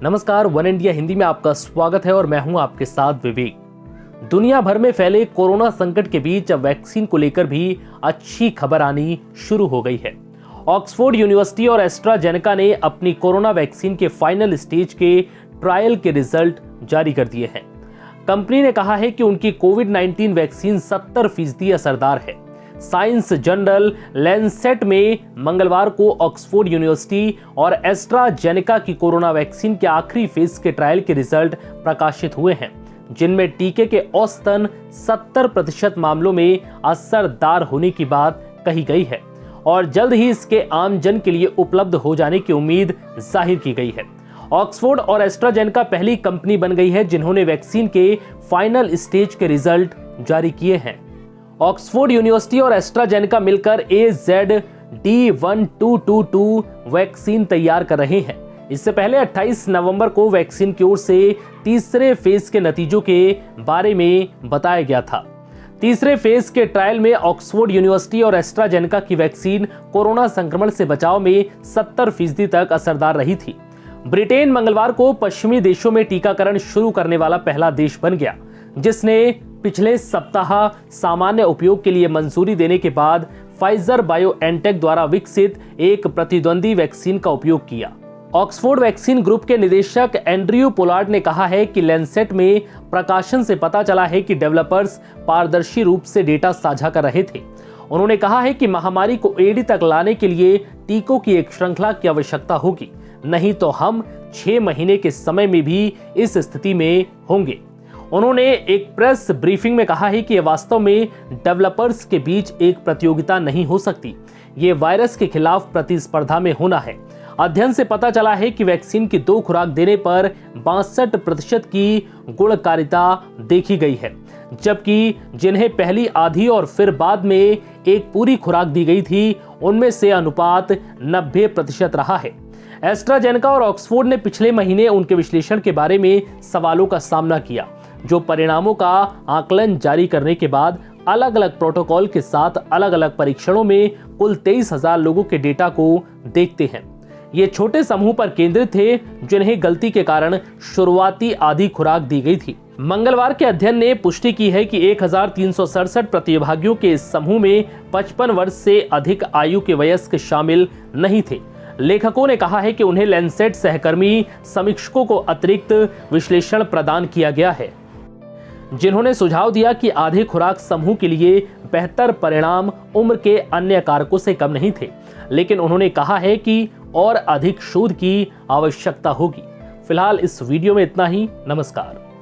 नमस्कार, one India Hindi में आपका स्वागत है और मैं हूं आपके साथ विवेक। दुनिया भर में फैले कोरोना संकट के बीच अब वैक्सीन को लेकर भी अच्छी खबर आनी शुरू हो गई है। ऑक्सफोर्ड यूनिवर्सिटी और एस्ट्राजेनेका ने अपनी कोरोना वैक्सीन के फाइनल स्टेज के ट्रायल के रिजल्ट जारी कर दिए हैं। कंपनी ने कहा है कि उनकी कोविड-19 वैक्सीन 70% असरदार है। साइंस जर्नल लैंसेट में मंगलवार को ऑक्सफोर्ड यूनिवर्सिटी और एस्ट्राजेनेका की कोरोना वैक्सीन के आखिरी फेज के ट्रायल के रिजल्ट प्रकाशित हुए हैं, जिनमें टीके के औसतन 70% मामलों में असरदार होने की बात कही गई है और जल्द ही इसके आम जन के लिए उपलब्ध हो जाने की उम्मीद जाहिर की गई है। ऑक्सफोर्ड और एस्ट्राजेनेका पहली कंपनी बन गई है जिन्होंने वैक्सीन के फाइनल स्टेज के रिजल्ट जारी किए हैं। ऑक्सफोर्ड यूनिवर्सिटी और एस्ट्राजेनेका मिलकर AZD1222 वैक्सीन तैयार कर रहे हैं। इससे पहले 28 नवंबर को वैक्सीन की ओर से तीसरे फेज के नतीजों के बारे में बताया गया था। तीसरे फेज के ट्रायल में ऑक्सफोर्ड यूनिवर्सिटी और एस्ट्राजेनेका की वैक्सीन कोरोना संक्रमण से बचाव में 70% तक असरदार रही थी। ब्रिटेन मंगलवार को पश्चिमी देशों में टीकाकरण शुरू करने वाला पहला देश बन गया, जिसने पिछले सप्ताह सामान्य उपयोग के लिए मंजूरी देने के बाद फाइजर बायोएनटेक द्वारा विकसित एक प्रतिद्वंदी वैक्सीन का उपयोग किया। ऑक्सफोर्ड वैक्सीन ग्रुप के निदेशक एंड्रयू पोलार्ड ने कहा है कि लैंसेट में प्रकाशन से पता चला है कि डेवलपर्स पारदर्शी रूप से डेटा साझा कर रहे थे। उन्होंने कहा है कि महामारी को एड़ी तक लाने के लिए टीकों की एक श्रृंखला की आवश्यकता होगी, नहीं तो हम 6 महीने के समय में भी इस स्थिति में होंगे। उन्होंने एक प्रेस ब्रीफिंग में कहा है कि यह वास्तव में डेवलपर्स के बीच एक प्रतियोगिता नहीं हो सकती, ये वायरस के खिलाफ प्रतिस्पर्धा में होना है। अध्ययन से पता चला है कि वैक्सीन की 2 खुराक देने पर 62% की गुणकारिता देखी गई है, जबकि जिन्हें पहली आधी और फिर बाद में एक पूरी खुराक दी गई थी, उनमें से अनुपात 90% रहा है। एस्ट्राजेनेका और ऑक्सफोर्ड ने पिछले महीने उनके विश्लेषण के बारे में सवालों का सामना किया, जो परिणामों का आकलन जारी करने के बाद अलग अलग प्रोटोकॉल के साथ अलग अलग परीक्षणों में कुल 23,000 लोगों के डेटा को देखते हैं। ये छोटे समूह पर केंद्रित थे जिन्हें गलती के कारण शुरुआती आधी खुराक दी गई थी। मंगलवार के अध्ययन ने पुष्टि की है कि 1367 प्रतिभागियों के इस समूह में 55 वर्ष से अधिक आयु के वयस्क शामिल नहीं थे। लेखकों ने कहा है कि उन्हें लैंसेट सहकर्मी समीक्षकों को अतिरिक्त विश्लेषण प्रदान किया गया है, जिन्होंने सुझाव दिया कि आधे खुराक समूह के लिए बेहतर परिणाम उम्र के अन्य कारकों से कम नहीं थे, लेकिन उन्होंने कहा है कि और अधिक शोध की आवश्यकता होगी। फिलहाल इस वीडियो में इतना ही। नमस्कार।